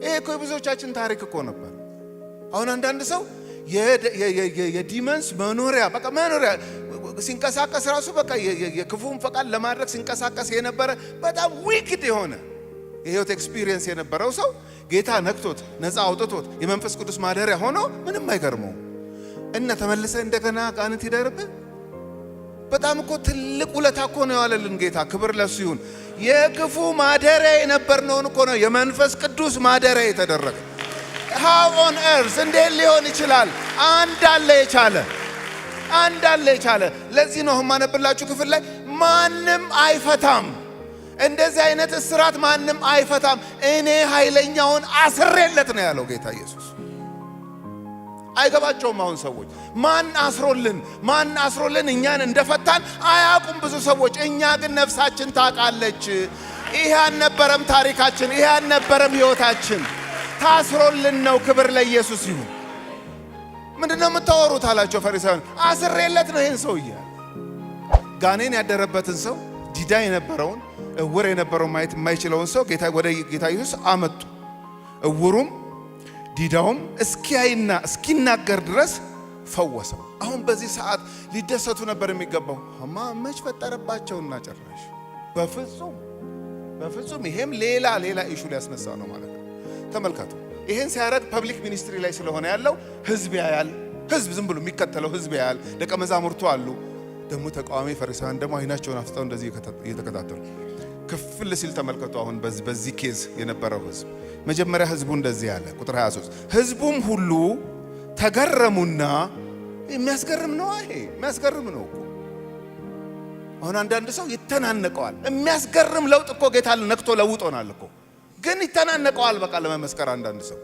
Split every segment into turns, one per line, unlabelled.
ይሄ እኮ የብዙዎቻችን ታሪክ እኮ ነበር። አሁን አንዳንድ ሰው የዲመንስ መኖሪያ በቃ መኖሪያ ሲንቀሳቀስ ራሱ በቃ የክፉን ፈቃድ ለማድረግ ሲንቀሳቀስ የነበረ በጣም ዊክድ የሆነ የህይወት ኤክስፒሪየንስ የነበረው ሰው ጌታ ነክቶት ነፃ አውጥቶት የመንፈስ ቅዱስ ማደሪያ ሆኖ ምንም አይገርመው እና ተመልሰ እንደገና ጋንት ይደርብህ። በጣም እኮ ትልቅ ውለታ እኮ ነው ያለልን ጌታ። ክብር ለሱ ይሁን። የክፉ ማደሪያ የነበርነውን እኮ ነው የመንፈስ ቅዱስ ማደሪያ የተደረገ። how on earth እንዴት ሊሆን ይችላል? አንድ አለ የቻለ። ለዚህ ነው ማነብላችሁ ክፍል ላይ ማንም አይፈታም፣ እንደዚህ አይነት እስራት ማንም አይፈታም፣ እኔ ኃይለኛውን አስሬለት ነው ያለው ጌታ ኢየሱስ። አይገባቸውም አሁን ሰዎች ማን አስሮልን እኛን እንደፈታን አያውቁም ብዙ ሰዎች። እኛ ግን ነፍሳችን ታውቃለች። ይሄ አልነበረም ታሪካችን፣ ይሄ አልነበረም ህይወታችን። ታስሮልን ነው። ክብር ለኢየሱስ ይሁን። ምንድነው የምታወሩት አላቸው ፈሪሳውያን። አስሬለት ነው ይሄን ሰውዬ። ጋኔን ያደረበትን ሰው፣ ዲዳ የነበረውን፣ እውር የነበረውን ማየት የማይችለውን ሰው ወደ ጌታ ኢየሱስ አመጡ። እውሩም ዲዳውም እስኪያይና እስኪናገር ድረስ ፈወሰው። አሁን በዚህ ሰዓት ሊደሰቱ ነበር የሚገባው። መች ፈጠረባቸውና ጨራሽ በፍጹም ይሄም ሌላ ኢሹ ሊያስነሳ ነው ማለት ነው። ተመልከቱ። ይሄን ሲያረግ ፐብሊክ ሚኒስትሪ ላይ ስለሆነ ያለው ህዝብ ያያል። ህዝብ ዝም ብሎ የሚከተለው ህዝብ ያያል። ደቀ መዛሙርቱ አሉ። ደግሞ ተቃዋሚ ፈሪሳውያን ደግሞ አይናቸውን አፍጠው እንደዚህ እየተከታተሉ ክፍል ሲል ተመልከቱ። አሁን በዚህ ኬዝ የነበረው ህዝብ መጀመሪያ ህዝቡ እንደዚህ ያለ ቁጥር 23 ህዝቡም ሁሉ ተገረሙና የሚያስገርም ነው። ይሄ የሚያስገርም ነው እኮ። አሁን አንዳንድ ሰው ይተናነቀዋል። የሚያስገርም ለውጥ እኮ ጌታ ነክቶ ለውጦናል እኮ፣ ግን ይተናነቀዋል በቃ ለመመስከር አንዳንድ ሰው።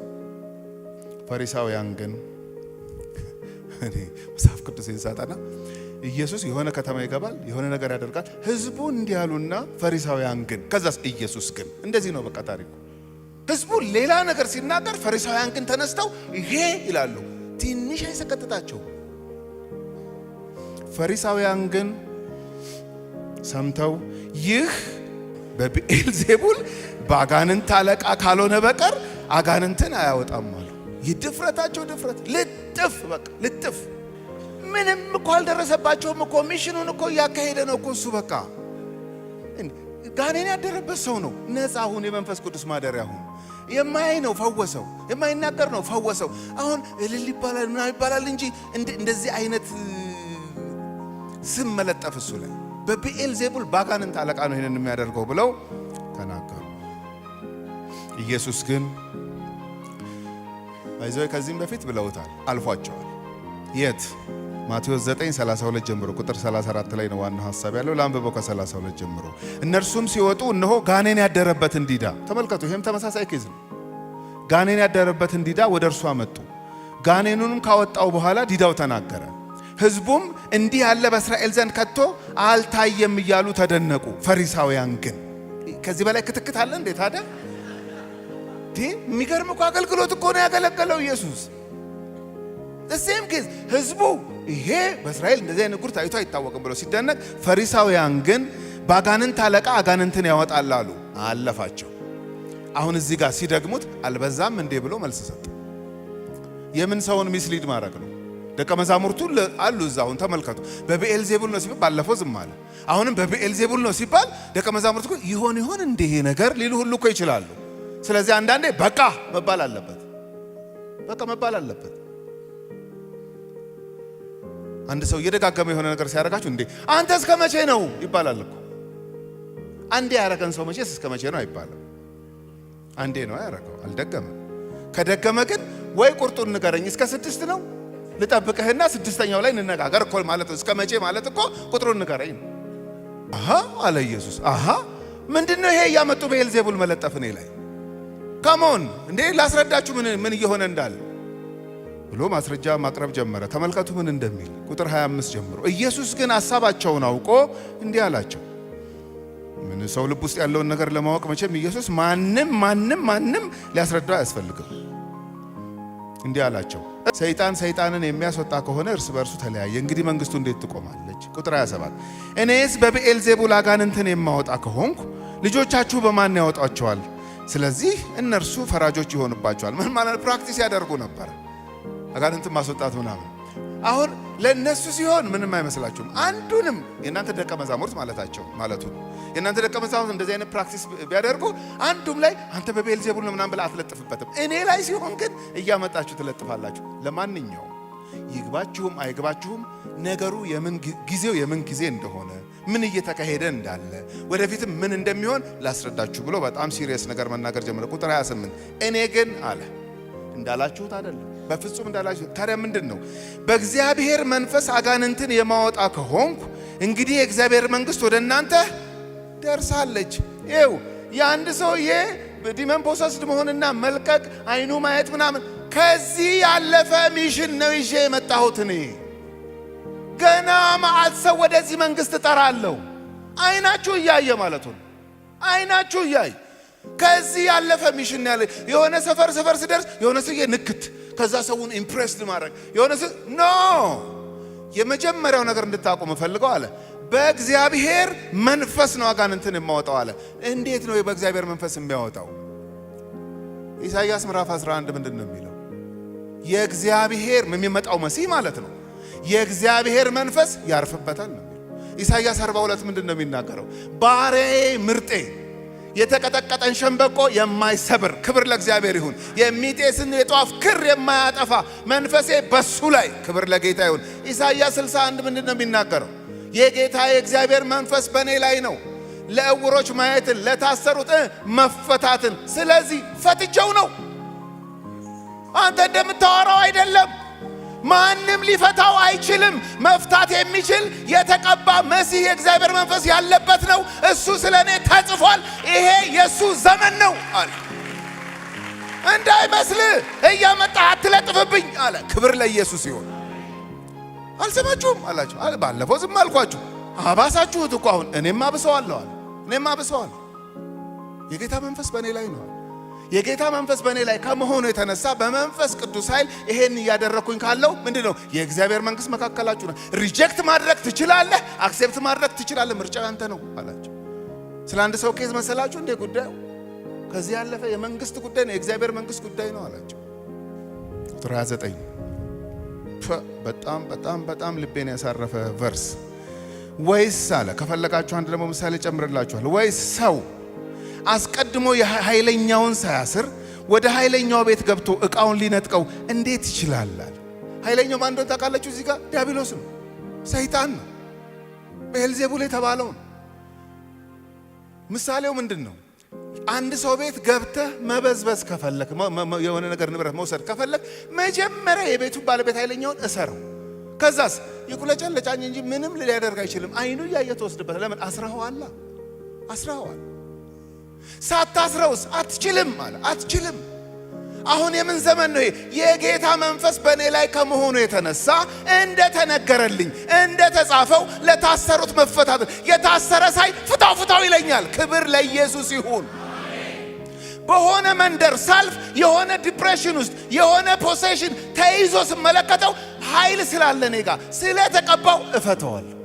ፈሪሳውያን ግን መጽሐፍ ቅዱስ ይንሳታና ኢየሱስ የሆነ ከተማ ይገባል፣ የሆነ ነገር ያደርጋል። ህዝቡ እንዲህ ያሉና ፈሪሳውያን ግን ከዛስ ኢየሱስ ግን እንደዚህ ነው በቃ ታሪኩ። ህዝቡ ሌላ ነገር ሲናገር ፈሪሳውያን ግን ተነስተው ይሄ ይላሉ። ትንሽ አይሰቀጥጣቸው። ፈሪሳውያን ግን ሰምተው ይህ በብኤልዜቡል በአጋንንት አለቃ ካልሆነ በቀር አጋንንትን አያወጣም አሉ። የድፍረታቸው ድፍረት ልጥፍ ምንም እኮ አልደረሰባቸውም እኮ። ሚሽኑን እኮ እያካሄደ ነው እኮ እሱ። በቃ ጋኔን ያደረበት ሰው ነው። ነፃ ሁን፣ የመንፈስ ቅዱስ ማደሪያ ሁን። የማያይ ነው ፈወሰው፣ የማይናገር ነው ፈወሰው። አሁን እልል ይባላል ምናምን ይባላል እንጂ እንደዚህ አይነት ስም መለጠፍ እሱ ላይ በብኤልዜቡል በአጋንንት አለቃ ነው ይሄንን የሚያደርገው ብለው ተናገሩ። ኢየሱስ ግን ባይዘው ከዚህም በፊት ብለውታል፣ አልፏቸዋል። የት? ማቴዎስ 9:32 ጀምሮ ቁጥር 34 ላይ ነው ዋናው ሐሳብ ያለው። ላንብበው ከ32 ጀምሮ። እነርሱም ሲወጡ እነሆ ጋኔን ያደረበትን ዲዳ ተመልከቱ። ይሄም ተመሳሳይ ኬዝ ነው። ጋኔን ያደረበትን ዲዳ ወደ እርሱ አመጡ። ጋኔኑንም ካወጣው በኋላ ዲዳው ተናገረ። ሕዝቡም እንዲህ ያለ በእስራኤል ዘንድ ከቶ አልታየም እያሉ ተደነቁ። ፈሪሳውያን ግን ከዚህ በላይ ክትክት አለ እንዴ ታዲያ? የሚገርም እኮ አገልግሎት እኮ ነው ያገለገለው ኢየሱስ። እዚህም ኬዝ ሕዝቡ ይሄ በእስራኤል እንደዚህ አይነት ጉድ ታይቶ አይታወቅም ብለው ሲደነቅ፣ ፈሪሳውያን ግን በአጋንንት አለቃ አጋንንትን ያወጣል አሉ። አለፋቸው። አሁን እዚህ ጋር ሲደግሙት አልበዛም እንዴ ብሎ መልስ ሰጠ። የምን ሰውን ሚስሊድ ማድረግ ነው? ደቀ መዛሙርቱ አሉ እዛ። አሁን ተመልከቱ። በብኤልዜቡል ነው ሲባል ባለፈው ዝም አለ። አሁንም በብኤልዜቡል ነው ሲባል ደቀ መዛሙርቱ ይሆን እንደ ይሄ ነገር ሊሉ ሁሉ እኮ ይችላሉ። ስለዚህ አንዳንዴ በቃ መባል አለበት። አንድ ሰው እየደጋገመ የሆነ ነገር ሲያደርጋችሁ እንዴ አንተ እስከ መቼ ነው ይባላል እኮ። አንዴ ያረገን ሰው መቼስ እስከ መቼ ነው አይባልም። አንዴ ነው ያረገው፣ አልደገመም። ከደገመ ግን ወይ ቁርጡን ንገረኝ፣ እስከ 6 ነው ልጠብቅህና 6ኛው ላይ እንነጋገር እኮ ማለት ነው። እስከ መቼ ማለት እኮ ቁጥሩን ንገረኝ ነው። አለ ኢየሱስ። ምንድነው ይሄ እያመጡ በኤልዜቡል መለጠፍ እኔ ላይ? ካሞን እንዴ ላስረዳችሁ ምን እየሆነ እንዳለ ብሎ ማስረጃ ማቅረብ ጀመረ። ተመልከቱ ምን እንደሚል ቁጥር 25 ጀምሮ። ኢየሱስ ግን ሐሳባቸውን አውቆ እንዲህ አላቸው። ምን ሰው ልብ ውስጥ ያለውን ነገር ለማወቅ መቼም ኢየሱስ ማንም ሊያስረዳው አያስፈልግም። እንዲህ አላቸው፣ ሰይጣንን የሚያስወጣ ከሆነ እርስ በርሱ ተለያየ፣ እንግዲህ መንግስቱ እንዴት ትቆማለች? ቁጥር 27 እኔስ በብኤልዜቡል አጋንንትን የማወጣ ከሆንኩ ልጆቻችሁ በማን ያወጣቸዋል? ስለዚህ እነርሱ ፈራጆች ይሆኑባቸዋል። ምን ማለት ፕራክቲስ ያደርጉ ነበር አጋንንትን ማስወጣት ምናምን። አሁን ለነሱ ሲሆን ምንም አይመስላችሁም። አንዱንም የእናንተ ደቀ መዛሙርት ማለቱ ነው። የእናንተ ደቀ መዛሙርት እንደዚህ አይነት ፕራክቲስ ቢያደርጉ አንዱም ላይ አንተ በቤልዜቡል ነው ምናምን ብላ አትለጥፍበትም። እኔ ላይ ሲሆን ግን እያመጣችሁ ትለጥፋላችሁ። ለማንኛውም ይግባችሁም አይግባችሁም ነገሩ ጊዜው የምን ጊዜ እንደሆነ ምን እየተካሄደ እንዳለ ወደፊትም ምን እንደሚሆን ላስረዳችሁ ብሎ በጣም ሲሪየስ ነገር መናገር ጀመረ። ቁጥር 28 እኔ ግን አለ እንዳላችሁት አይደለም፣ በፍጹም እንዳላችሁት። ታዲያ ምንድን ነው? በእግዚአብሔር መንፈስ አጋንንትን የማወጣ ከሆንኩ እንግዲህ የእግዚአብሔር መንግሥት ወደ እናንተ ደርሳለች። ይኸው የአንድ ሰውዬ ዲመን ፖሰስድ መሆንና መልቀቅ፣ አይኑ ማየት ምናምን ከዚህ ያለፈ ሚሽን ነው ይዤ የመጣሁት እኔ። ገና መዓት ሰው ወደዚህ መንግሥት እጠራለሁ። አይናችሁ እያየ ማለት ነው። አይናችሁ እያየ ከዚህ ያለፈ ሚሽን ያለ የሆነ ሰፈር ስደርስ የሆነ ሰውዬ ንክት ከዛ ሰውን ኢምፕሬስድ ማድረግ የሆነ ኖ የመጀመሪያው ነገር እንድታቆም ፈልገው አለ በእግዚአብሔር መንፈስ ነው አጋንንትን የማወጣው አለ። እንዴት ነው በእግዚአብሔር መንፈስ የሚያወጣው? ኢሳይያስ ምዕራፍ 11 ምንድን ነው የሚለው? የእግዚአብሔር የሚመጣው መሲህ ማለት ነው። የእግዚአብሔር መንፈስ ያርፍበታል ነው የሚለው። ኢሳይያስ 42 ምንድን ነው የሚናገረው? ባሪያዬ ምርጤ የተቀጠቀጠን ሸምበቆ የማይሰብር ክብር ለእግዚአብሔር ይሁን። የሚጤስን የጧፍ ክር የማያጠፋ መንፈሴ በሱ ላይ ክብር ለጌታ ይሁን። ኢሳይያስ 61 ምንድን ነው የሚናገረው? የጌታ የእግዚአብሔር መንፈስ በእኔ ላይ ነው፣ ለዕውሮች ማየትን፣ ለታሰሩት መፈታትን። ስለዚህ ፈትቼው ነው። አንተ እንደምታወራው አይደለም። ማንም ሊፈታው አይችልም። መፍታት የሚችል የተቀባ መሲህ የእግዚአብሔር መንፈስ ያለበት ነው። እሱ ስለኔ ተጽፏል። ይሄ የሱ ዘመን ነው አለ። እንዳይመስልህ እያመጣህ አትለጥፍብኝ አለ። ክብር ለኢየሱስ ይሁን። አልሰማችሁም አላችሁ። ባለፈው ዝም አልኳችሁ፣ አባሳችሁት እኮ አሁን እኔም አብሰዋለሁ አለ። እኔም አብሰዋለሁ። የጌታ መንፈስ በእኔ ላይ ነው። የጌታ መንፈስ በእኔ ላይ ከመሆኑ የተነሳ በመንፈስ ቅዱስ ኃይል ይሄን እያደረኩኝ ካለው ምንድነው? የእግዚአብሔር መንግሥት መካከላችሁ ነው። ሪጀክት ማድረግ ትችላለህ፣ አክሴፕት ማድረግ ትችላለህ። ምርጫው ያንተ ነው አላቸው። ስለ አንድ ሰው ኬዝ መሰላችሁ እንደ ጉዳዩ ከዚህ ያለፈ የመንግስት ጉዳይ ነው፣ የእግዚአብሔር መንግሥት ጉዳይ ነው አላቸው። ቁጥር 29 በጣም ልቤን ያሳረፈ ቨርስ። ወይስ አለ ከፈለጋችሁ አንድ ደግሞ ምሳሌ ጨምርላችኋል። ወይስ ሰው አስቀድሞ ኃይለኛውን ሳያስር ወደ ኃይለኛው ቤት ገብቶ ዕቃውን ሊነጥቀው እንዴት ይችላል? ኃይለኛው ማን እንደሆነ ታውቃላችሁ? እዚህ ጋር ዲያብሎስ ነው፣ ሰይጣን ነው፣ ቤልዜቡል የተባለው ነው። ምሳሌው ምንድን ነው? አንድ ሰው ቤት ገብተህ መበዝበዝ ከፈለክ፣ የሆነ ነገር ንብረት መውሰድ ከፈለክ መጀመሪያ የቤቱ ባለቤት ኃይለኛውን እሰረው። ከዛስ ይቁለጨለጫኝ እንጂ ምንም ሊያደርግ አይችልም። አይኑ እያየ ተወስድበት። ለምን? አስረኸዋል። ሳታስረውስ አትችልም አለ። አትችልም። አሁን የምን ዘመን ነው? የጌታ መንፈስ በእኔ ላይ ከመሆኑ የተነሳ እንደተነገረልኝ እንደተጻፈው ለታሰሩት መፈታት፣ የታሰረ ሳይ ፍታው ይለኛል። ክብር ለኢየሱስ ይሁን። በሆነ መንደር ሳልፍ የሆነ ዲፕሬሽን ውስጥ የሆነ ፖሴሽን ተይዞ ስመለከተው ኃይል ስላለ እኔ ጋር ስለተቀባው እፈተዋለሁ።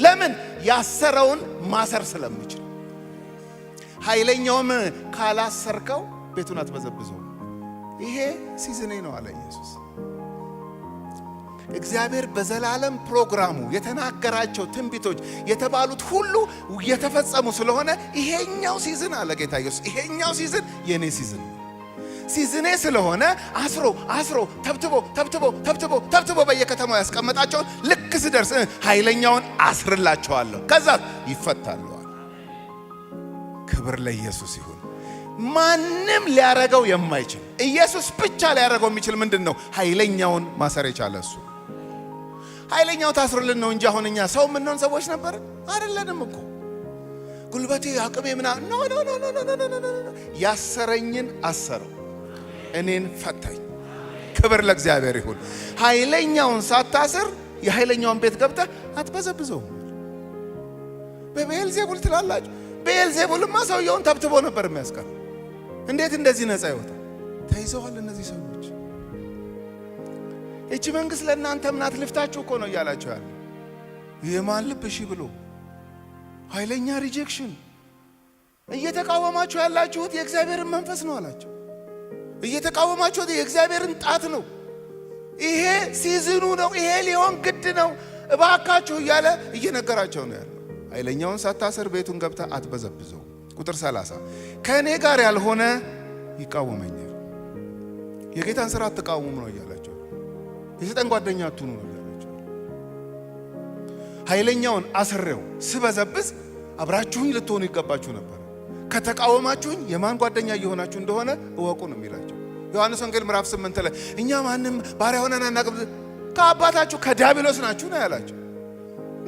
ለምን? ያሰረውን ማሰር ስለምችል። ኃይለኛውም ካላሰርከው ቤቱን አትበዘብዘው። ይሄ ሲዝኔ ነው አለ ኢየሱስ። እግዚአብሔር በዘላለም ፕሮግራሙ የተናገራቸው ትንቢቶች የተባሉት ሁሉ የተፈጸሙ ስለሆነ ይሄኛው ሲዝን አለ ጌታ ኢየሱስ፣ ይሄኛው ሲዝን የኔ ሲዝን ነው። ሲዝኔ ስለሆነ አስሮ ተብትቦ በየከተማው ያስቀመጣቸውን ልክ ስደርስ ኃይለኛውን አስርላቸዋለሁ፣ ከዛ ይፈታሉ። ክብር ለኢየሱስ ይሁን። ማንም ሊያረገው የማይችል ኢየሱስ ብቻ ሊያረገው የሚችል ምንድን ነው? ኃይለኛውን ማሰር የቻለ እሱ። ኃይለኛው ታስሮልን ነው እንጂ አሁን እኛ ሰው የምንሆን ሰዎች ነበር አይደለንም እኮ። ጉልበቴ አቅሜ ምናምን ኖ ያሰረኝን አሰረው፣ እኔን ፈታኝ። ክብር ለእግዚአብሔር ይሁን። ኃይለኛውን ሳታስር የኃይለኛውን ቤት ገብተህ አትበዘብዘው። በቤልዜቡል ትላላችሁ። ቤልዜቡልማ ሰውየውን ተብትቦ ነበር የሚያስቀር። እንዴት እንደዚህ ነፃ ይወጣል? ተይዘዋል እነዚህ ሰዎች። እቺ መንግስት ለእናንተ ምናት ልፍታችሁ እኮ ነው እያላችሁ ያለ። የማን ልብ እሺ ብሎ ኃይለኛ ሪጀክሽን። እየተቃወማችሁ ያላችሁት የእግዚአብሔርን መንፈስ ነው አላቸው። እየተቃወማችሁት የእግዚአብሔርን ጣት ነው። ይሄ ሲዝኑ ነው። ይሄ ሊሆን ግድ ነው። እባካችሁ እያለ እየነገራቸው ነው ያለው። ኃይለኛውን ሳታስር ቤቱን ገብታ አትበዘብዘው። ቁጥር 30 ከእኔ ጋር ያልሆነ ይቃወመኛል። የጌታን ሥራ አትቃወሙ ነው እያላቸው። የሰይጣን ጓደኛ አትሁኑ ነው እያላቸው። ኃይለኛውን አስሬው ስበዘብዝ አብራችሁኝ ልትሆኑ ይገባችሁ ነበር። ከተቃወማችሁኝ የማን ጓደኛ እየሆናችሁ እንደሆነ እወቁ ነው የሚላቸው። ዮሐንስ ወንጌል ምዕራፍ 8 ላይ እኛ ማንም ባሪያ ሆነን አናውቅም፣ ከአባታችሁ ከዲያብሎስ ናችሁ ነው ያላቸው።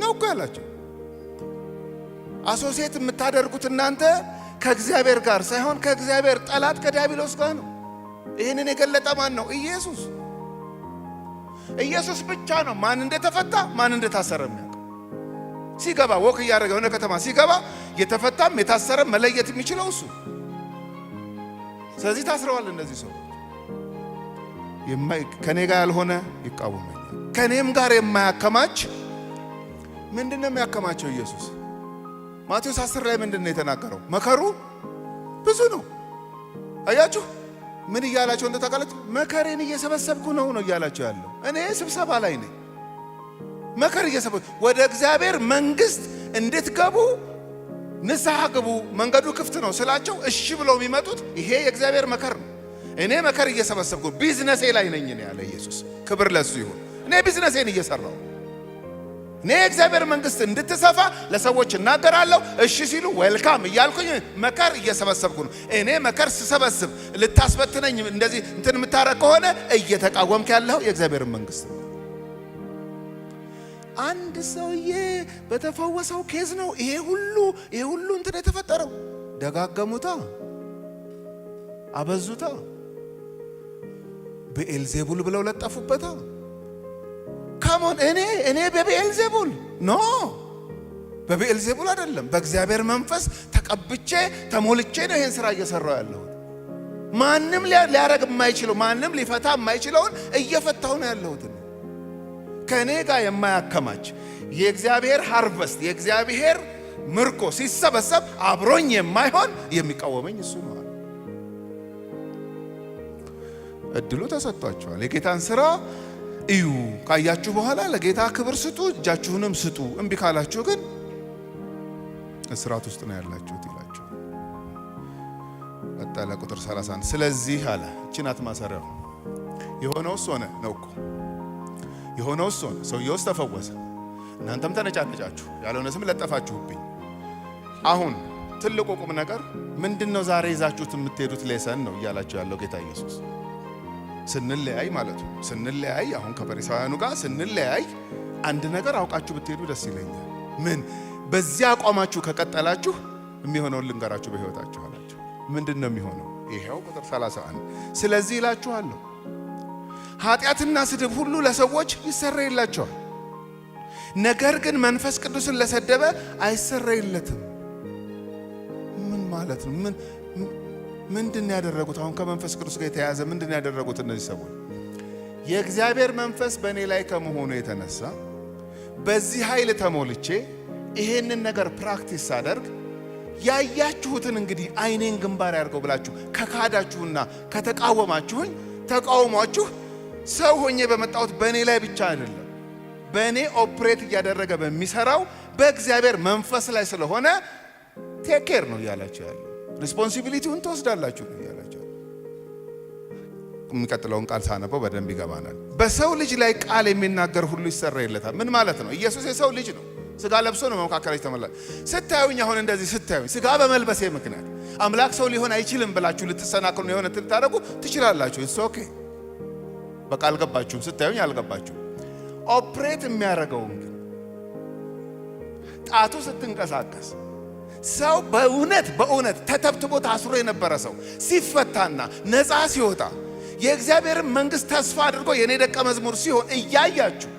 ነው እኮ ያላቸው። አሶሲየት የምታደርጉት እናንተ ከእግዚአብሔር ጋር ሳይሆን ከእግዚአብሔር ጠላት ከዲያብሎስ ጋር ነው። ይህንን የገለጠ ማን ነው? ኢየሱስ። ኢየሱስ ብቻ ነው ማን እንደተፈታ ማን እንደታሰረ የሚያውቅ። ሲገባ ወክ እያደረገ የሆነ ከተማ ሲገባ የተፈታም የታሰረም መለየት የሚችለው እሱ። ስለዚህ ታስረዋል እነዚህ ሰዎች። ከኔ ጋር ያልሆነ ይቃወመኛል። ከኔም ጋር የማያከማች ምንድነው የሚያከማቸው? ኢየሱስ ማቴዎስ 10 ላይ ምንድነው የተናገረው? መከሩ ብዙ ነው። አያችሁ ምን እያላቸው እንደተቃለች መከሬን እየሰበሰብኩ ነው እያላቸው ያለው። እኔ ስብሰባ ላይ ነኝ። መከር እየሰበሰብኩ ወደ እግዚአብሔር መንግስት እንድትገቡ ንስሐ ግቡ፣ መንገዱ ክፍት ነው ስላቸው እሺ ብለው የሚመጡት ይሄ የእግዚአብሔር መከር ነው። እኔ መከር እየሰበሰብኩ ቢዝነሴ ላይ ነኝ ነው ያለ ኢየሱስ። ክብር ለሱ ይሁን። እኔ ቢዝነሴን እየሰራው፣ እኔ የእግዚአብሔር መንግስት እንድትሰፋ ለሰዎች እናገራለሁ። እሺ ሲሉ ዌልካም እያልኩኝ መከር እየሰበሰብኩ ነው። እኔ መከር ስሰበስብ ልታስበትነኝ እንደዚህ እንትን የምታረቅ ከሆነ እየተቃወምክ ያለው የእግዚአብሔር መንግስት ነው። አንድ ሰውዬ በተፈወሰው ኬዝ ነው ይሄ ሁሉ እንትን የተፈጠረው። ደጋገሙታ፣ አበዙታ፣ በኤልዜቡል ብለው ለጠፉበታ። ካሞን እኔ በቤልዜቡል ኖ፣ በቤልዜቡል አይደለም፣ በእግዚአብሔር መንፈስ ተቀብቼ ተሞልቼ ነው ይሄን ስራ እየሰራው ያለሁት። ማንም ሊያረግ የማይችለው ማንም ሊፈታ የማይችለውን እየፈታው ነው ያለሁት። ከእኔ ጋር የማያከማች የእግዚአብሔር ሃርቨስት የእግዚአብሔር ምርኮ ሲሰበሰብ አብሮኝ የማይሆን የሚቃወመኝ እሱ ነው። እድሉ ተሰጥቷቸዋል። የጌታን ሥራ እዩ፣ ካያችሁ በኋላ ለጌታ ክብር ስጡ፣ እጃችሁንም ስጡ። እምቢ ካላችሁ ግን እስራት ውስጥ ነው ያላችሁት ይላችሁ። ቀጠለ ቁጥር 31 ስለዚህ አለ። እቺ ናት ማሰሪያው። የሆነውስ ሆነ ነው እኮ የሆነውስ ሆነ። ሰውየውስ ተፈወሰ፣ እናንተም ተነጫነጫችሁ፣ ያልሆነ ስም ለጠፋችሁብኝ። አሁን ትልቁ ቁም ነገር ምንድነው? ዛሬ ይዛችሁት የምትሄዱት ሌሰን ነው እያላችሁ ያለው ጌታ ኢየሱስ። ስንለያይ ማለት ነው። ስንለያይ አሁን ከፈሪሳውያኑ ጋር ስንለያይ አንድ ነገር አውቃችሁ ብትሄዱ ደስ ይለኛል። ምን? በዚያ አቋማችሁ ከቀጠላችሁ የሚሆነውን ልንገራችሁ በሕይወታችሁ አላችሁ። ምንድነው የሚሆነው? ይሄው ቁጥር 31 ስለዚህ እላችኋለሁ ኃጢአትና ስድብ ሁሉ ለሰዎች ይሰረይላቸዋል፣ ነገር ግን መንፈስ ቅዱስን ለሰደበ አይሰረይለትም። ምን ማለት ነው? ምንድን ያደረጉት? አሁን ከመንፈስ ቅዱስ ጋር የተያያዘ ምንድን ያደረጉት እነዚህ ሰዎች? የእግዚአብሔር መንፈስ በእኔ ላይ ከመሆኑ የተነሳ በዚህ ኃይል ተሞልቼ ይሄንን ነገር ፕራክቲስ ሳደርግ ያያችሁትን እንግዲህ አይኔን ግንባር ያድርገው ብላችሁ ከካዳችሁና ከተቃወማችሁኝ ተቃውሟችሁ ሰው ሆኜ በመጣሁት በእኔ ላይ ብቻ አይደለም፣ በእኔ ኦፕሬት እያደረገ በሚሰራው በእግዚአብሔር መንፈስ ላይ ስለሆነ ቴክ ኬር ነው እያላችሁ ያለው። ሪስፖንሲቢሊቲውን ትወስዳላችሁ ነው እያላችሁ። የሚቀጥለውን ቃል ሳነበው በደንብ ይገባናል። በሰው ልጅ ላይ ቃል የሚናገር ሁሉ ይሰረይለታል። ምን ማለት ነው? ኢየሱስ የሰው ልጅ ነው። ስጋ ለብሶ ነው መካከላችሁ ተመላል። ስታዩኝ አሁን እንደዚህ ስታዩኝ ስጋ በመልበሴ ምክንያት አምላክ ሰው ሊሆን አይችልም ብላችሁ ልትሰናክሉ የሆነ ልታደርጉ ትችላላችሁ። ኢትስ ኦኬ። በቃ አልገባችሁም። ስታዩኝ አልገባችሁም። ኦፕሬት የሚያደርገውን ግን ጣቱ ስትንቀሳቀስ ሰው በእውነት ተተብትቦ ታስሮ የነበረ ሰው ሲፈታና ነፃ ሲወጣ የእግዚአብሔርን መንግስት ተስፋ አድርጎ የኔ ደቀ መዝሙር ሲሆን እያያችሁ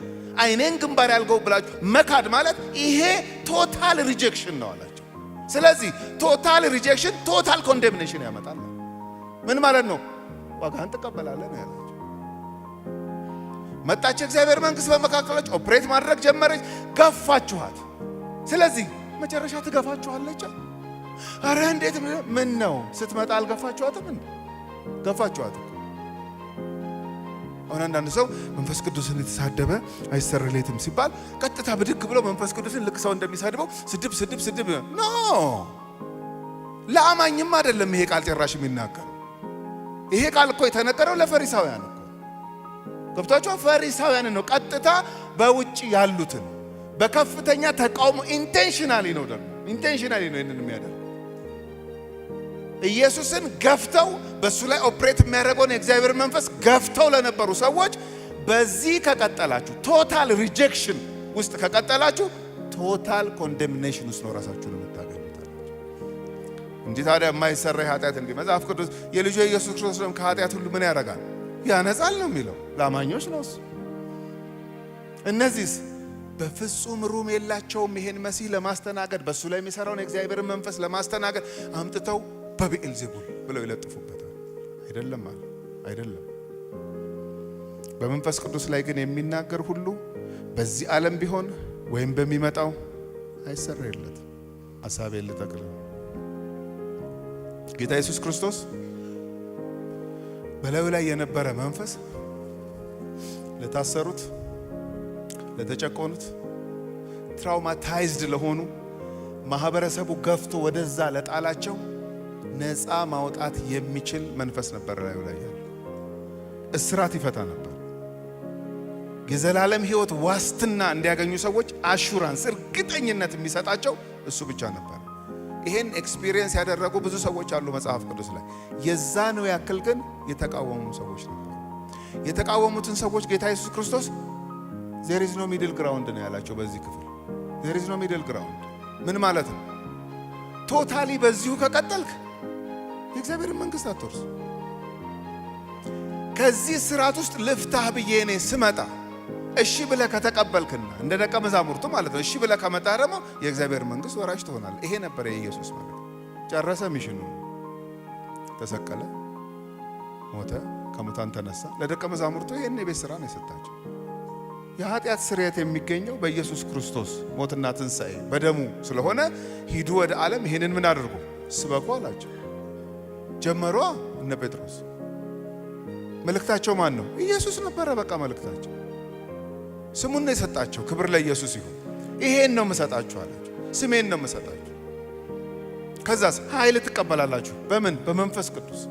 አይኔን ግንባር ያልገው ብላችሁ መካድ ማለት ይሄ ቶታል ሪጀክሽን ነው አላቸው። ስለዚህ ቶታል ሪጀክሽን ቶታል ኮንዴምኔሽን ያመጣል። ምን ማለት ነው? ዋጋህን ትቀበላለህ ነው ያላቸው። መጣች የእግዚአብሔር መንግስት በመካከላችሁ ኦፕሬት ማድረግ ጀመረች። ገፋችኋት። ስለዚህ መጨረሻ ትገፋችኋለች። አረ እንዴት ምን ነው ስትመጣ አልገፋችኋትም እንዴ? ገፋችኋት። አሁን አንዳንድ ሰው መንፈስ ቅዱስን የተሳደበ አይሰረሌትም ሲባል ቀጥታ ብድግ ብሎ መንፈስ ቅዱስን ልክ ሰው እንደሚሳድበው ስድብ ኖ። ለአማኝም አይደለም ይሄ ቃል ጭራሽ የሚናገረው። ይሄ ቃል እኮ የተነገረው ለፈሪሳውያን እኮ ገብቷቸው ፈሪሳውያን ነው። ቀጥታ በውጭ ያሉትን በከፍተኛ ተቃውሞ ኢንቴንሽናሊ ነው ይሄንን የሚያደርገው። ኢየሱስን ገፍተው በሱ ላይ ኦፕሬት የሚያደርገውን የእግዚአብሔር መንፈስ ገፍተው ለነበሩ ሰዎች በዚህ ከቀጠላችሁ፣ ቶታል ሪጀክሽን ውስጥ ከቀጠላችሁ ቶታል ኮንደምኔሽን ውስጥ ነው ራሳችሁን የምታገኙታላችሁ። እንጂ ታዲያ የማይሰራ ኃጢአት እንዲህ መጽሐፍ ቅዱስ የልጁ ኢየሱስ ክርስቶስም ከኃጢአት ሁሉ ምን ያደርጋል? ያነጻል ነው የሚለው። ለአማኞች ነው እሱ። እነዚህስ በፍጹም ሩም የላቸውም ይሄን መሲህ ለማስተናገድ በሱ ላይ የሚሰራውን የእግዚአብሔር መንፈስ ለማስተናገድ አምጥተው በብኤልዜቡል ብለው ይለጥፉበታል። አይደለም። በመንፈስ ቅዱስ ላይ ግን የሚናገር ሁሉ በዚህ ዓለም ቢሆን ወይም በሚመጣው አይሰረይለት። ሐሳቤ ልጠቅልል። ጌታ ኢየሱስ ክርስቶስ በላዩ ላይ የነበረ መንፈስ ለታሰሩት፣ ለተጨቆኑት፣ ትራውማታይዝድ ለሆኑ ማህበረሰቡ ገፍቶ ወደዛ ለጣላቸው ነፃ ማውጣት የሚችል መንፈስ ነበር ላዩ ላይ ያለው። እስራት ይፈታ ነበር። የዘላለም ሕይወት ዋስትና እንዲያገኙ ሰዎች አሹራንስ እርግጠኝነት የሚሰጣቸው እሱ ብቻ ነበር። ይሄን ኤክስፒሪየንስ ያደረጉ ብዙ ሰዎች አሉ መጽሐፍ ቅዱስ ላይ። የዛ ነው ያክል ግን የተቃወሙ ሰዎች ነበር። የተቃወሙትን ሰዎች ጌታ ኢየሱስ ክርስቶስ there is no middle ground ነው ያላቸው። በዚህ ክፍል there is no middle ground ምን ማለት ነው? ቶታሊ በዚሁ ከቀጠልክ የእግዚአብሔርን መንግስት አትወርስ። ከዚህ ስርዓት ውስጥ ልፍታህ ብዬ እኔ ስመጣ እሺ ብለህ ከተቀበልክና እንደ ደቀ መዛሙርቱ ማለት ነው እሺ ብለህ ከመጣ ደግሞ የእግዚአብሔር መንግስት ወራሽ ትሆናለህ። ይሄ ነበር የኢየሱስ ማለት። ጨረሰ ሚሽኑ። ተሰቀለ፣ ሞተ፣ ከሙታን ተነሳ። ለደቀ መዛሙርቱ ይሄን የቤት ስራ ነው የሰጣቸው። የኃጢአት ስርየት የሚገኘው በኢየሱስ ክርስቶስ ሞትና ትንሣኤ በደሙ ስለሆነ ሂዱ ወደ ዓለም ይሄንን ምን አድርጉ? ስበኩ አላቸው። ጀመሯ እነ ጴጥሮስ። መልእክታቸው ማን ነው? ኢየሱስ ነበረ። በቃ መልእክታቸው ስሙን ነው የሰጣቸው። ክብር ለኢየሱስ ይሁን። ይሄን ነው የምሰጣችሁ አላቸው። ስሜን ነው የምሰጣችሁ። ከዛስ ኃይል ትቀበላላችሁ። በምን? በመንፈስ ቅዱስ።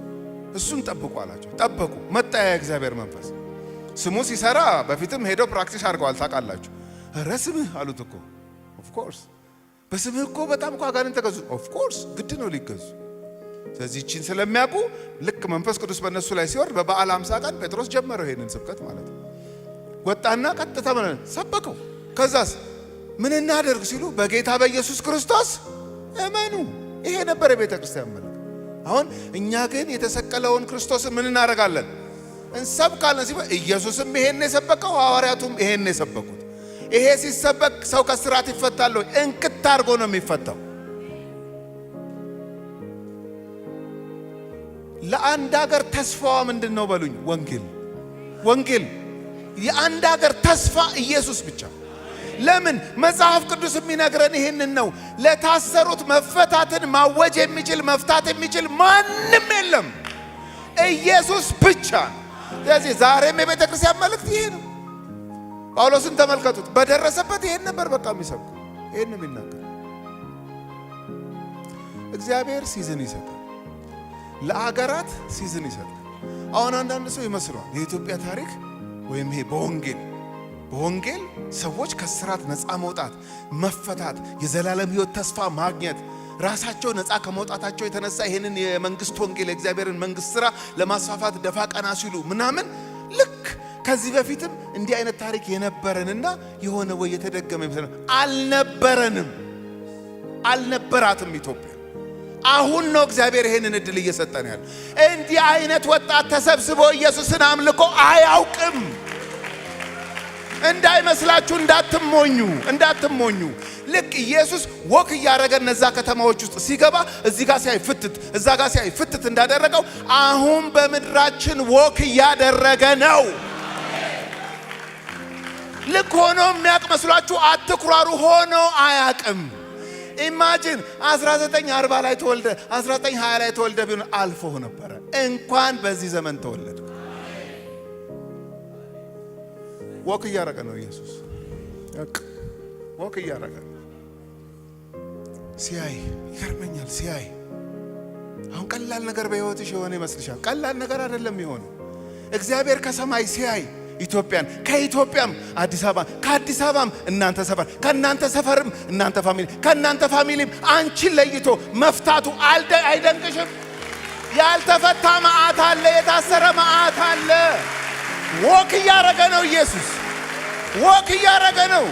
እሱን ጠብቁ አላቸው። ጠበቁ። መጣ የእግዚአብሔር መንፈስ። ስሙ ሲሰራ በፊትም ሄደው ፕራክቲስ አድርገዋል። ታውቃላችሁ። ኧረ ስምህ አሉት እኮ። ኦፍ ኮርስ በስምህ እኮ በጣም እኮ አጋንንት ተገዙ። ኦፍ ኮርስ ግድ ነው ሊገዙ። ስለዚህ እቺን ስለሚያውቁ ልክ መንፈስ ቅዱስ በእነሱ ላይ ሲወርድ በበዓለ 50 ቀን ጴጥሮስ ጀመረው ይሄንን ስብከት ማለት ነው። ወጣና ቀጥታ ሰበከው። ከዛስ ምን እናደርግ ሲሉ በጌታ በኢየሱስ ክርስቶስ እመኑ። ይሄ ነበር የቤተ ክርስቲያን መልእክት። አሁን እኛ ግን የተሰቀለውን ክርስቶስን ምን እናደርጋለን? እንሰብካለን ሲባል ኢየሱስም ይሄን የሰበከው ሐዋርያቱም ይሄን የሰበኩት። ይሄ ሲሰበክ ሰው ከስራት ይፈታል። እንክት አድርጎ ነው የሚፈታው። ለአንድ ሀገር ተስፋዋ ምንድን ነው በሉኝ? ወንጌል። የአንድ ሀገር ተስፋ ኢየሱስ ብቻ። ለምን? መጽሐፍ ቅዱስ የሚነግረን ይሄንን ነው። ለታሰሩት መፈታትን ማወጅ የሚችል መፍታት የሚችል ማንም የለም፣ ኢየሱስ ብቻ። ስለዚህ ዛሬም የቤተ ክርስቲያን መልእክት ይሄ ነው። ጳውሎስን ተመልከቱት። በደረሰበት ይሄን ነበር በቃ የሚሰብኩ፣ ይሄን የሚናገር። እግዚአብሔር ሲዝን ይሰጣል፣ ለአገራት ሲዝን ይሰጣል። አሁን አንዳንድ ሰው ይመስለዋል የኢትዮጵያ ታሪክ ወይም ይሄ በወንጌል ሰዎች ከስራት ነፃ መውጣት፣ መፈታት፣ የዘላለም ሕይወት ተስፋ ማግኘት፣ ራሳቸው ነፃ ከመውጣታቸው የተነሳ ይሄንን የመንግስት ወንጌል የእግዚአብሔርን መንግስት ስራ ለማስፋፋት ደፋ ቀና ሲሉ ምናምን ልክ ከዚህ በፊትም እንዲህ አይነት ታሪክ የነበረንና የሆነ ወይ የተደገመ ይመስላል። አልነበራትም ኢትዮጵያ። አሁን ነው እግዚአብሔር ይሄንን እድል እየሰጠን ያለ። እንዲህ አይነት ወጣት ተሰብስቦ ኢየሱስን አምልኮ አያውቅም። እንዳይመስላችሁ፣ እንዳትሞኙ። ልክ ኢየሱስ ወክ እያደረገ እነዛ ከተማዎች ውስጥ ሲገባ እዚህ ጋር ሲያይ ፍትት፣ እዛ ጋር ሲያይ ፍትት እንዳደረገው አሁን በምድራችን ወክ እያደረገ ነው። ልክ ሆኖ የሚያውቅ መስሏችሁ አትኩራሩ። ሆኖ አያውቅም። ኢማጂን 1940 ላይ ተወልደ 1920 ላይ ተወልደ ቢሆን አልፎ ነበር። እንኳን በዚህ ዘመን ተወለደ። ወክ እያረገ ነው ኢየሱስ። ወክ እያረገ ሲያይ ይገርመኛል። ሲያይ አሁን ቀላል ነገር በህይወትሽ የሆነ ይመስልሻል? ቀላል ነገር አይደለም የሆነ። እግዚአብሔር ከሰማይ ሲያይ ኢትዮጵያን፣ ከኢትዮጵያም አዲስ አበባ፣ ከአዲስ አበባም እናንተ ሰፈር፣ ከእናንተ ሰፈርም እናንተ ፋሚሊ፣ ከእናንተ ፋሚሊም አንቺን ለይቶ መፍታቱ አይደንቅሽም? ያልተፈታ መዓት አለ፣ የታሰረ መዓት አለ። ወክ እያረገ ነው ኢየሱስ። ወክ እያረገ ነው።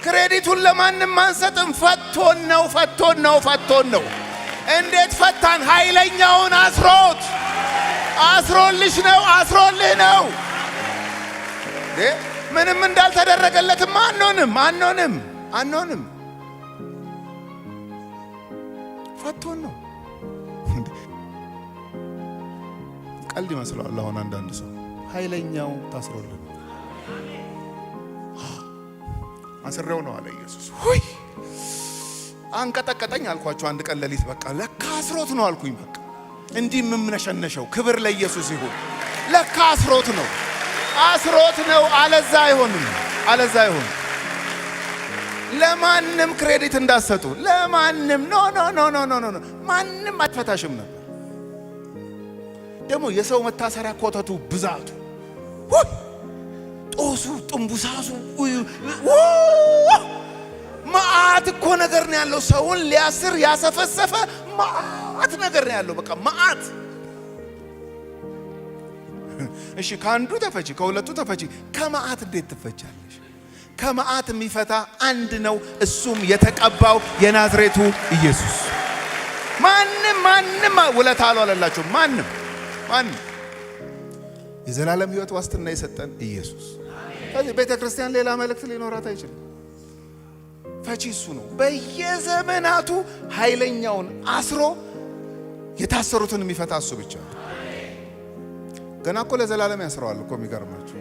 ክሬዲቱን ለማንም አንሰጥም። ፈቶን ነው፣ ፈቶን ነው፣ ፈቶን ነው። እንዴት ፈታን? ኃይለኛውን አስሮት አስሮልሽ ነው፣ አስሮልህ ነው። ምንም እንዳልተደረገለትም አንሆንም። ፈቶን ነው። ቀልድ ይመስላል አሁን አንዳንድ ሰው። ኃይለኛው ታስሮልን አስሬው ነው አለ ኢየሱስ። ሆይ አንቀጠቀጠኝ አልኳቸው አንድ ቀን ሌሊት። በቃ ለካ አስሮት ነው አልኩኝ። በቃ እንዲህ የምነሸነሸው። ክብር ለኢየሱስ ይሁን። ለካ አስሮት ነው፣ አስሮት ነው። አለዛ አይሆንም፣ አለዛ አይሆንም። ለማንም ክሬዲት እንዳሰጡ፣ ለማንም ኖ ኖ ኖ ኖ ኖ ኖ ማንም አትፈታሽም ነበር። ደግሞ የሰው መታሰሪያ ኮተቱ ብዛቱ፣ ጦሱ፣ ጥንቡሳሱ መዓት እኮ ነገር ነው ያለው። ሰውን ሊያስር ያሰፈሰፈ መዓት ነገር ነው ያለው። በቃ መዓት። እሺ ከአንዱ ተፈቺ፣ ከሁለቱ ተፈቺ፣ ከመዓት እንዴት ትፈቻለሽ? ከመዓት የሚፈታ አንድ ነው፣ እሱም የተቀባው የናዝሬቱ ኢየሱስ። ማንም ውለታ አልዋለላችሁም። ማንም የዘላለም ሕይወት ዋስትና የሰጠን ኢየሱስ። ስለዚህ ቤተ ክርስቲያን ሌላ መልእክት ሊኖራት አይችልም። ፈቺ እሱ ነው። በየዘመናቱ ኃይለኛውን አስሮ የታሰሩትን የሚፈታ እሱ ብቻ። ገና እኮ ለዘላለም ያስረዋል እኮ። የሚገርማችሁ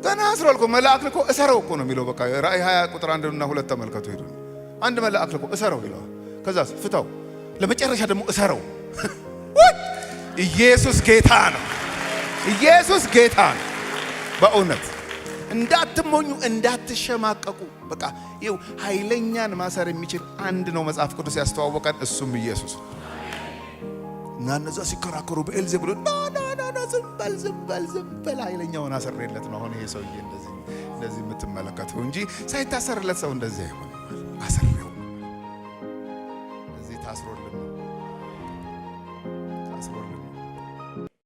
ገና ያስረዋል እኮ። መልአክ ልኮ እሰረው እኮ ነው የሚለው። በቃ ራእይ 20 ቁጥር 1 እና 2 ተመልከቱ። ሄዱ አንድ መልአክ ልኮ እሰረው ይለዋል። ከዛ ፍታው፣ ለመጨረሻ ደግሞ እሰረው። ኢየሱስ ጌታ ነው። ኢየሱስ ጌታ ነው። በእውነት እንዳትሞኙ፣ እንዳትሸማቀቁ። በቃ ይኸው ኃይለኛን ማሰር የሚችል አንድ ነው መጽሐፍ ቅዱስ ያስተዋወቀን፣ እሱም ኢየሱስ ነው። እና እነዛ ሲከራከሩ በኤልዜቡል ዝም በል ኃይለኛውን አሰረለት ነው። አሁን ይሄ ሰውዬ እንደዚህ የምትመለከተው እንጂ ሳይታሰርለት ሰው እንደዚህ አይሆንም። አሰረው እዚህ ታስሮለት